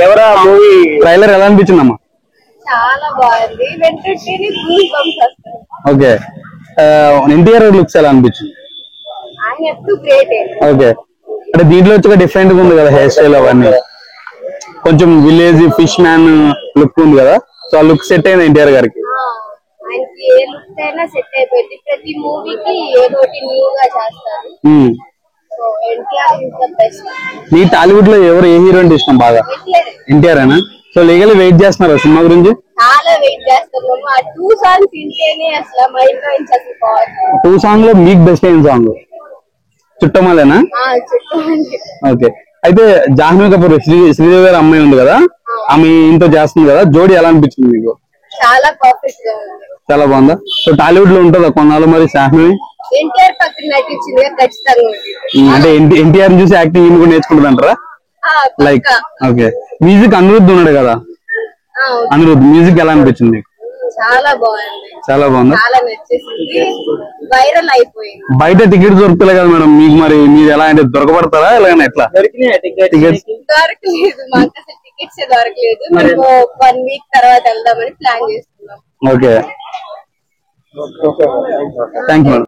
ఎవరా movie trailer ఎలా అనిపించిందమ్మా? చాలా బాగుంది. వెంటనే గూస్ బంప్స్ వస్తాయి. ఓకే, ఎన్టీఆర్ లుక్స్ ఎలా అనిపించింది? ఆయన ఎప్పుడు గ్రేట్. ఓకే, అంటే దీంట్లో వచ్చి డిఫరెంట్ గా ఉంది కదా హెయిర్ స్టైల్ అవన్నీ, కొంచెం విలేజ్ ఫిష్ మ్యాన్ లుక్ ఉంది కదా, సో ఆ లుక్ సెట్ అయింది ఎన్టీఆర్ గారికి. ఆయనకి ఏ లుక్ అయినా సెట్ అయిపోయింది. ప్రతి మూవీకి ఏదో ఒకటి న్యూ గా చేస్తారు. So NTR is the best. నీ టాలీవుడ్ లో ఎవరు ఏ హీరో అంటే ఇష్టం బాగా? ఎన్టీఆర్ అయినా? సో లీగల్లీ వెయిట్ చేస్తున్నారు సినిమా గురించి? చాలా వెయిట్ చేస్తున్నాము. ఆ 2 సాంగ్స్ వింటేనే అసలు మైండ్ నుంచి అసలు పోవాలి. 2 సాంగ్ లో మీకు బెస్ట్ అయిన సాంగ్ చుట్టమలేనా? ఓకే, అయితే జాహ్నవి కపూర్ శ్రీదేవి గారి అమ్మాయి ఉంది కదా, ఆమె ఇంట్లో చేస్తుంది కదా, జోడీ ఎలా అనిపించింది మీకు? చాలా పర్ఫెక్ట్ గా ఉంది. చాలా బాగుందా? సో టాలీవుడ్ లో ఉంటుందా కొన్నాళ్ళు మరి జాహ్నవి? ఎన్టీఆర్ పక్కన నటించింది ఖచ్చితంగా. అంటే ఎన్టీఆర్ చూసి యాక్టింగ్ కూడా నేర్చుకుంటుంది అంటారా? లైక్ ఓకే, మ్యూజిక్ అనిరుద్ధ్ ఉన్నాడు కదా, అనిరుద్ధ్ మ్యూజిక్ ఎలా అనిపించింది మీకు? చాలా బాగుంది. చాలా బాగుందా? చాలా నచ్చేసింది. వైరల్ అయిపోయింది. బయట టికెట్స్ దొరుకుతలే కదా మేడం మీకు, మరి మీరు ఎలా అంటే దొరకబడతారా ఎలాగైనా? ఎట్లా టికెట్స్ దొరకలేదు మాకు, అసలు టికెట్స్ దొరకలేదు. మేము 1 వీక్ తర్వాత వెళ్దామని ప్లాన్ చేస్తున్నాం. Okay, thank you madam.